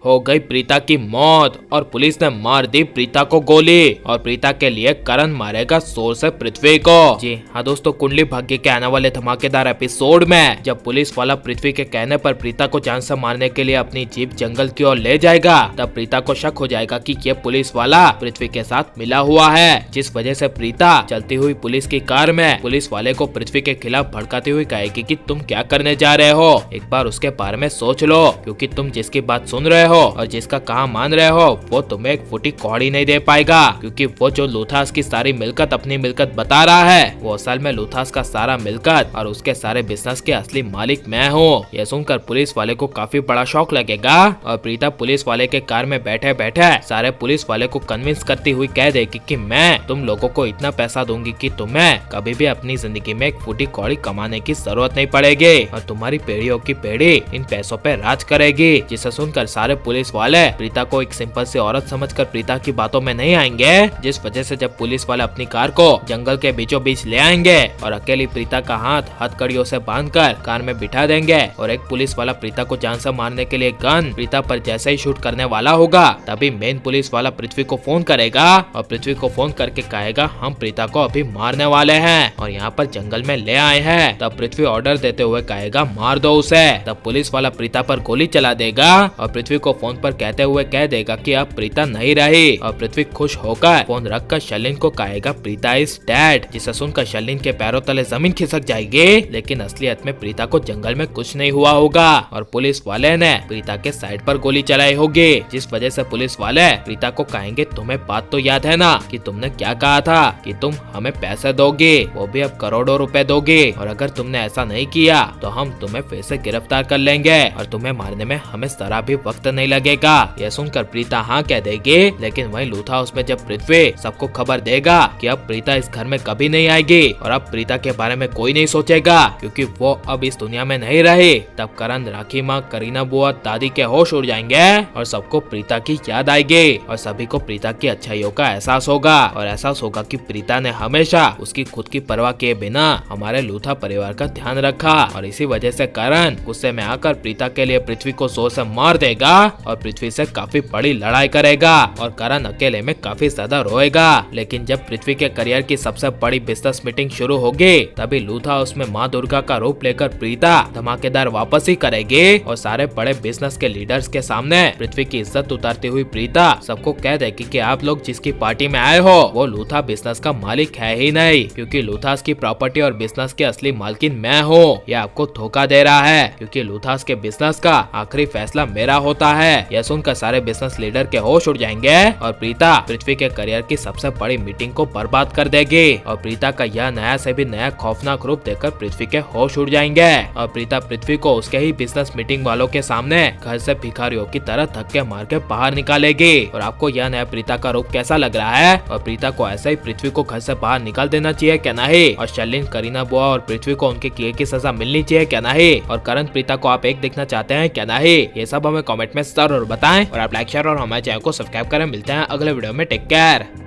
हो गई प्रीता की मौत और पुलिस ने मार दी प्रीता को गोली और प्रीता के लिए करण मारेगा सोर से पृथ्वी को। जी हाँ दोस्तों, कुंडली भाग्य के आने वाले धमाकेदार एपिसोड में जब पुलिस वाला पृथ्वी के कहने पर प्रीता को जान से मारने के लिए अपनी जीप जंगल की ओर ले जाएगा, तब प्रीता को शक हो जाएगा कि ये पुलिस वाला पृथ्वी के साथ मिला हुआ है, जिस वजह से प्रीता चलती हुई पुलिस की कार में पुलिस वाले को पृथ्वी के खिलाफ भड़काती हुई कहेगी कि तुम क्या करने जा रहे हो, एक बार उसके बारे में सोच लो, क्योंकि तुम जिसकी बात सुन रहे हो और जिसका कहा मान रहे हो वो तुम्हें एक फुटी कौड़ी नहीं दे पाएगा, क्योंकि वो जो लूथास की सारी मिल्कत अपनी मिल्कत बता रहा है वो असल में लूथास का सारा मिल्कत और उसके सारे बिजनेस के असली मालिक मैं हूँ। यह सुनकर पुलिस वाले को काफी बड़ा शौक लगेगा और प्रीता पुलिस वाले के कार में बैठे बैठे सारे पुलिस वाले को कन्विंस करती हुई कह देगी कि मैं तुम लोगों को इतना पैसा दूंगी कि तुम्हें कभी भी अपनी जिंदगी में एक फुटी कौड़ी कमाने की जरूरत नहीं पड़ेगी और तुम्हारी पीढ़ियों की पीढ़ी इन पैसों पे राज करेगी। जिसे सुनकर सारे पुलिस वाले प्रीता को एक सिंपल सी औरत समझकर प्रीता की बातों में नहीं आएंगे, जिस वजह से जब पुलिस वाले अपनी कार को जंगल के बीचों बीच ले आएंगे और अकेली प्रीता का हाथ हथकड़ियों से बांधकर कार में बिठा देंगे और एक पुलिस वाला प्रीता को जान से मारने के लिए गन प्रीता पर जैसे ही शूट करने वाला होगा, तभी मेन पुलिस वाला पृथ्वी को फोन करेगा और पृथ्वी को फोन करके कहेगा हम प्रीता को अभी मारने वाले हैं और यहाँ पर जंगल में ले आए हैं। तब पृथ्वी ऑर्डर देते हुए कहेगा मार दो उसे। तब पुलिस वाला प्रीता पर गोली चला देगा और पृथ्वी को फोन पर कहते हुए कह देगा कि अब प्रीता नहीं रही और पृथ्वी खुश होकर फोन रखकर शर्लिन को कहेगा प्रीता इज डेड। जिसे सुनकर शर्लिन के पैरों तले जमीन खिसक जाएगी, लेकिन असलियत में प्रीता को जंगल में कुछ नहीं हुआ होगा और पुलिस वाले ने प्रीता के साइड पर गोली चलाई होगी, जिस वजह से पुलिस वाले प्रीता को कहेंगे तुम्हें बात तो याद है ना कि तुमने क्या कहा था कि तुम हमें पैसे दोगे, वो भी अब करोड़ों रुपए दोगे, और अगर तुमने ऐसा नहीं किया तो हम तुम्हें फिर से गिरफ्तार कर लेंगे और तुम्हें मारने में हमें जरा भी वक्त नहीं लगेगा। यह सुनकर प्रीता हाँ कह देगी, लेकिन वहीं लूथा उसमें जब पृथ्वी सबको खबर देगा कि अब प्रीता इस घर में कभी नहीं आएगी और अब प्रीता के बारे में कोई नहीं सोचेगा क्योंकि वो अब इस दुनिया में नहीं रही, तब करण, राखी माँ, करीना बुआ, दादी के होश उड़ जाएंगे और सबको प्रीता की याद आएगी और सभी को प्रीता की अच्छाइयों का एहसास होगा और एहसास होगा कि प्रीता ने हमेशा उसकी खुद की परवाह किए बिना हमारे लूथा परिवार का ध्यान रखा और इसी वजह से करण गुस्से में आकर प्रीता के लिए पृथ्वी को जोर से मार देगा और पृथ्वी से काफी बड़ी लड़ाई करेगा और करण अकेले में काफी ज्यादा रोएगा। लेकिन जब पृथ्वी के करियर की सबसे बड़ी बिजनेस मीटिंग शुरू होगी, तभी लूथा उसमें माँ दुर्गा का रूप लेकर प्रीता धमाकेदार वापसी करेगी और सारे बड़े बिजनेस के लीडर्स के सामने पृथ्वी की इज्जत उतारती हुई प्रीता सबको कह देगी कि आप लोग जिसकी पार्टी में आए हो वो लूथा बिजनेस का मालिक है ही नहीं, क्योंकि लूथास की प्रॉपर्टी और बिजनेस के असली मालकिन मैं हूँ। यह आपको धोखा दे रहा है क्योंकि लूथास के बिजनेस का आखिरी फैसला मेरा होता है। यह सुनकर सारे बिजनेस लीडर के होश उड़ जाएंगे और प्रीता पृथ्वी के करियर की सबसे बड़ी मीटिंग को बर्बाद कर देगी और प्रीता का यह नया से भी नया खौफनाक रूप देखकर पृथ्वी के होश उड़ जाएंगे और प्रीता पृथ्वी को उसके ही बिजनेस मीटिंग वालों के सामने घर से भिखारियों की तरह धक्के मार के बाहर निकालेगी। और आपको यह नया प्रीता का रूप कैसा लग रहा है और प्रीता को ऐसे ही पृथ्वी को घर से बाहर निकाल देना चाहिए क्या नहीं, और शर्लिन, करीना बुआ और पृथ्वी को उनके किए की सजा मिलनी चाहिए क्या नहीं, और करण प्रीता को आप एक देखना चाहते हैं क्या नहीं, ये सब हमें कमेंट में जरूर बताएं और आप लाइक शेयर और हमारे चैनल को सब्सक्राइब करें। मिलते हैं अगले वीडियो में, टेक केयर।